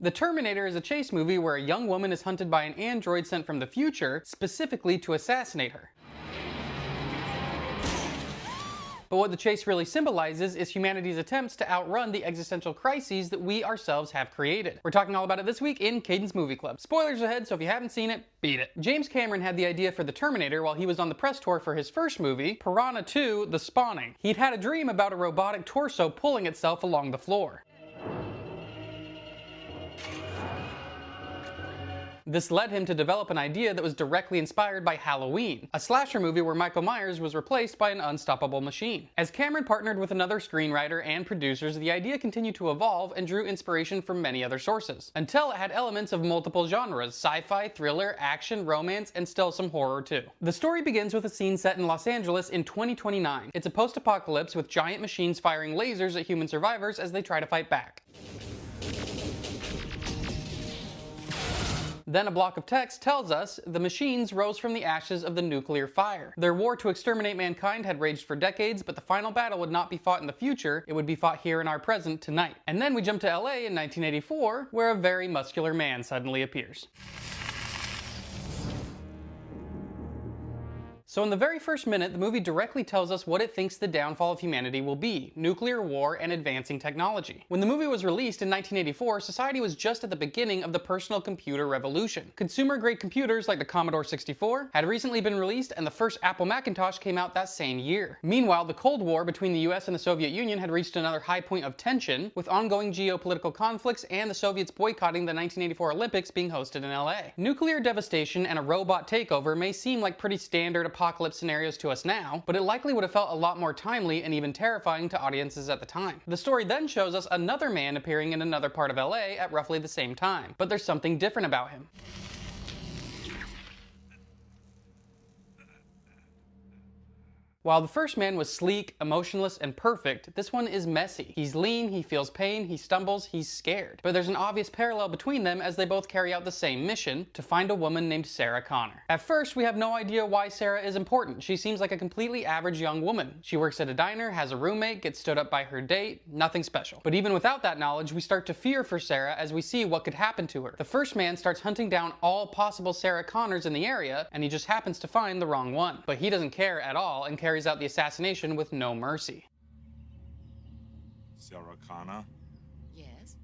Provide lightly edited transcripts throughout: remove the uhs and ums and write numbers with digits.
The Terminator is a chase movie where a young woman is hunted by an android sent from the future, specifically to assassinate her. But what the chase really symbolizes is humanity's attempts to outrun the existential crises that we ourselves have created. We're talking all about it this week in Caden's Movie Club. Spoilers ahead, so if you haven't seen it, beat it. James Cameron had the idea for the Terminator while he was on the press tour for his first movie, Piranha 2: The Spawning. He'd had a dream about a robotic torso pulling itself along the floor. This led him to develop an idea that was directly inspired by Halloween, a slasher movie where Michael Myers was replaced by an unstoppable machine. As Cameron partnered with another screenwriter and producers, the idea continued to evolve and drew inspiration from many other sources, until it had elements of multiple genres: sci-fi, thriller, action, romance, and still some horror too. The story begins with a scene set in Los Angeles in 2029. It's a post-apocalypse with giant machines firing lasers at human survivors as they try to fight back. Then a block of text tells us the machines rose from the ashes of the nuclear fire. Their war to exterminate mankind had raged for decades, but the final battle would not be fought in the future, it would be fought here in our present tonight. And then we jump to LA in 1984, where a very muscular man suddenly appears. So in the very first minute, the movie directly tells us what it thinks the downfall of humanity will be: nuclear war and advancing technology. When the movie was released in 1984, society was just at the beginning of the personal computer revolution. Consumer-grade computers like the Commodore 64 had recently been released, and the first Apple Macintosh came out that same year. Meanwhile, the Cold War between the US and the Soviet Union had reached another high point of tension, with ongoing geopolitical conflicts and the Soviets boycotting the 1984 Olympics being hosted in LA. Nuclear devastation and a robot takeover may seem like pretty standard apocalypse scenarios to us now, but it likely would have felt a lot more timely and even terrifying to audiences at the time. The story then shows us another man appearing in another part of LA at roughly the same time, but there's something different about him. While the first man was sleek, emotionless, and perfect, this one is messy. He's lean, he feels pain, he stumbles, he's scared. But there's an obvious parallel between them as they both carry out the same mission: to find a woman named Sarah Connor. At first, we have no idea why Sarah is important. She seems like a completely average young woman. She works at a diner, has a roommate, gets stood up by her date, nothing special. But even without that knowledge, we start to fear for Sarah as we see what could happen to her. The first man starts hunting down all possible Sarah Connors in the area, and he just happens to find the wrong one. But he doesn't care at all and carries out the assassination with no mercy. Sarah Connor? Yes?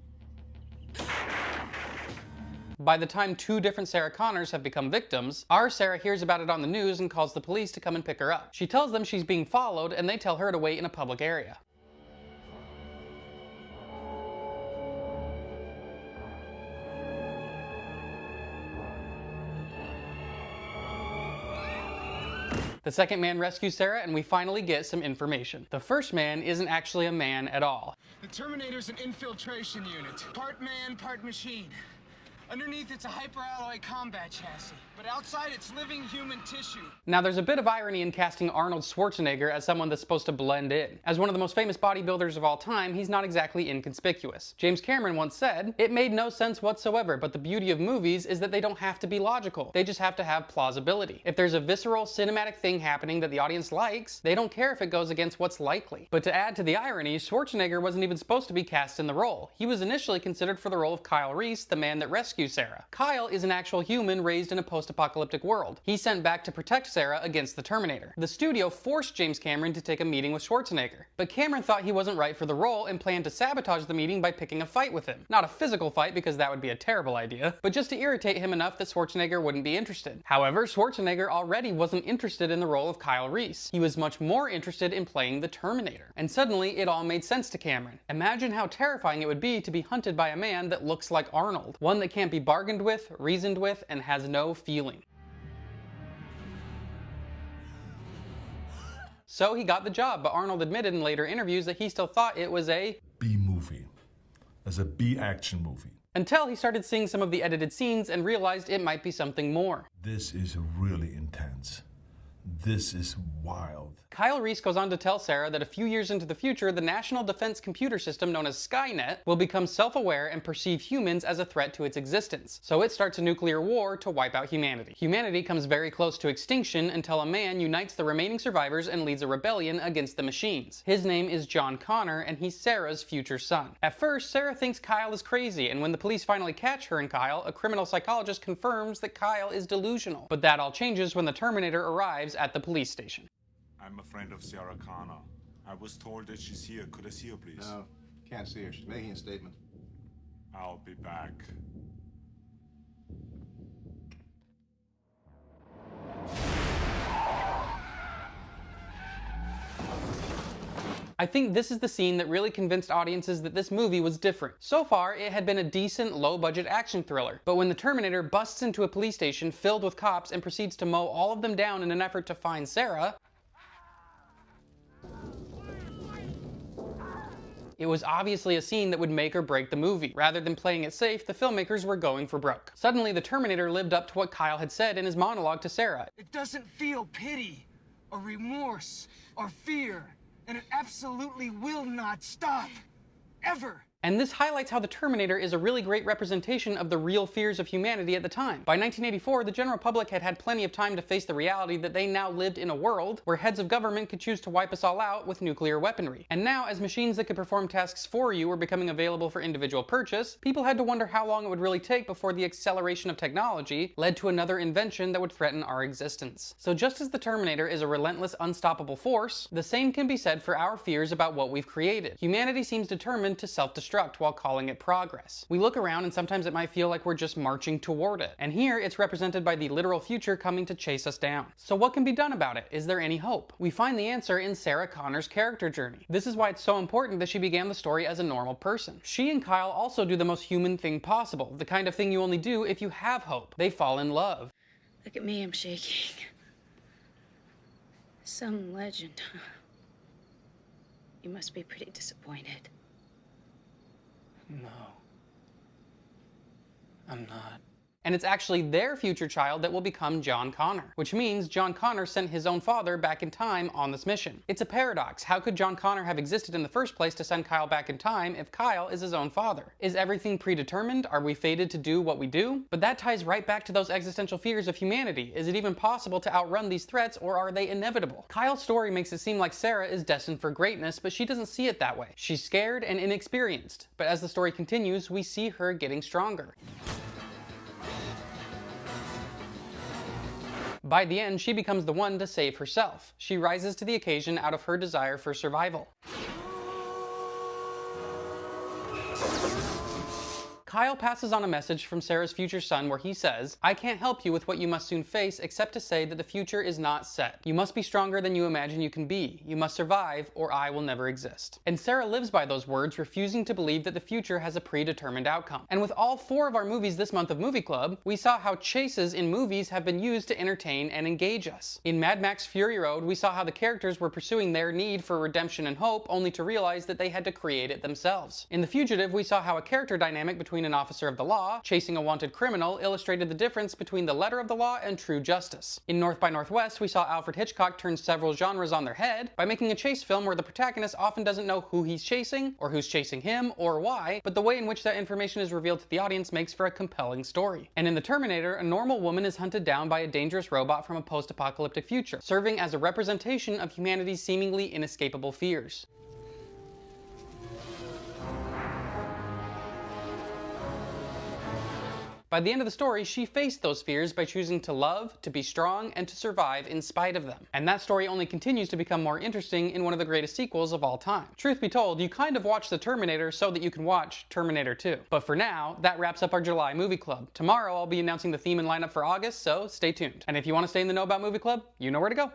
By the time two different Sarah Connors have become victims, our Sarah hears about it on the news and calls the police to come and pick her up. She tells them she's being followed, and they tell her to wait in a public area. The second man rescues Sarah, and we finally get some information. The first man isn't actually a man at all. The Terminator's an infiltration unit. Part man, part machine. Underneath, it's a hyperalloy combat chassis, but outside, it's living human tissue. Now, there's a bit of irony in casting Arnold Schwarzenegger as someone that's supposed to blend in. As one of the most famous bodybuilders of all time, he's not exactly inconspicuous. James Cameron once said, "It made no sense whatsoever, but the beauty of movies is that they don't have to be logical. They just have to have plausibility. If there's a visceral, cinematic thing happening that the audience likes, they don't care if it goes against what's likely." But to add to the irony, Schwarzenegger wasn't even supposed to be cast in the role. He was initially considered for the role of Kyle Reese, the man that rescues Sarah. Kyle is an actual human raised in a post-apocalyptic world. He's sent back to protect Sarah against the Terminator. The studio forced James Cameron to take a meeting with Schwarzenegger, but Cameron thought he wasn't right for the role and planned to sabotage the meeting by picking a fight with him. Not a physical fight, because that would be a terrible idea, but just to irritate him enough that Schwarzenegger wouldn't be interested. However, Schwarzenegger already wasn't interested in the role of Kyle Reese. He was much more interested in playing the Terminator. And suddenly, it all made sense to Cameron. Imagine how terrifying it would be to be hunted by a man that looks like Arnold. One that can't be bargained with, reasoned with, and has no feeling. So he got the job, but Arnold admitted in later interviews that he still thought it was a B-movie. As a B-action movie. Until he started seeing some of the edited scenes and realized it might be something more. This is really intense. This is wild. Kyle Reese goes on to tell Sarah that a few years into the future, the National Defense Computer System known as Skynet will become self-aware and perceive humans as a threat to its existence. So it starts a nuclear war to wipe out humanity. Humanity comes very close to extinction until a man unites the remaining survivors and leads a rebellion against the machines. His name is John Connor, and he's Sarah's future son. At first, Sarah thinks Kyle is crazy, and when the police finally catch her and Kyle, a criminal psychologist confirms that Kyle is delusional. But that all changes when the Terminator arrives at the police station. I'm a friend of Sarah Connor. I was told that she's here. Could I see her, please? No, can't see her. She's making a statement. I'll be back. I think this is the scene that really convinced audiences that this movie was different. So far, it had been a decent, low-budget action thriller, but when the Terminator busts into a police station filled with cops and proceeds to mow all of them down in an effort to find Sarah, it was obviously a scene that would make or break the movie. Rather than playing it safe, the filmmakers were going for broke. Suddenly, the Terminator lived up to what Kyle had said in his monologue to Sarah. It doesn't feel pity or remorse or fear, and it absolutely will not stop. Ever. And this highlights how the Terminator is a really great representation of the real fears of humanity at the time. By 1984, the general public had had plenty of time to face the reality that they now lived in a world where heads of government could choose to wipe us all out with nuclear weaponry. And now, as machines that could perform tasks for you were becoming available for individual purchase, people had to wonder how long it would really take before the acceleration of technology led to another invention that would threaten our existence. So just as the Terminator is a relentless, unstoppable force, the same can be said for our fears about what we've created. Humanity seems determined to self-destruct while calling it progress. We look around and sometimes it might feel like we're just marching toward it. And here it's represented by the literal future coming to chase us down. So what can be done about it? Is there any hope? We find the answer in Sarah Connor's character journey. This is why it's so important that she began the story as a normal person. She and Kyle also do the most human thing possible, the kind of thing you only do if you have hope. They fall in love. Look at me, I'm shaking. Some legend. You must be pretty disappointed. No. I'm not. And it's actually their future child that will become John Connor, which means John Connor sent his own father back in time on this mission. It's a paradox. How could John Connor have existed in the first place to send Kyle back in time if Kyle is his own father? Is everything predetermined? Are we fated to do what we do? But that ties right back to those existential fears of humanity. Is it even possible to outrun these threats, or are they inevitable? Kyle's story makes it seem like Sarah is destined for greatness, but she doesn't see it that way. She's scared and inexperienced, but as the story continues, we see her getting stronger. By the end, she becomes the one to save herself. She rises to the occasion out of her desire for survival. Kyle passes on a message from Sarah's future son where he says, "I can't help you with what you must soon face except to say that the future is not set. You must be stronger than you imagine you can be. You must survive or I will never exist." And Sarah lives by those words, refusing to believe that the future has a predetermined outcome. And with all 4 of our movies this month of Movie Club, we saw how chases in movies have been used to entertain and engage us. In Mad Max Fury Road, we saw how the characters were pursuing their need for redemption and hope only to realize that they had to create it themselves. In The Fugitive, we saw how a character dynamic between an officer of the law chasing a wanted criminal illustrated the difference between the letter of the law and true justice. In North by Northwest, we saw Alfred Hitchcock turn several genres on their head by making a chase film where the protagonist often doesn't know who he's chasing, or who's chasing him, or why, but the way in which that information is revealed to the audience makes for a compelling story. And in The Terminator, a normal woman is hunted down by a dangerous robot from a post-apocalyptic future, serving as a representation of humanity's seemingly inescapable fears. By the end of the story, she faced those fears by choosing to love, to be strong, and to survive in spite of them. And that story only continues to become more interesting in one of the greatest sequels of all time. Truth be told, you kind of watch The Terminator so that you can watch Terminator 2. But for now, that wraps up our July Movie Club. Tomorrow, I'll be announcing the theme and lineup for August, so stay tuned. And if you want to stay in the know about Movie Club, you know where to go.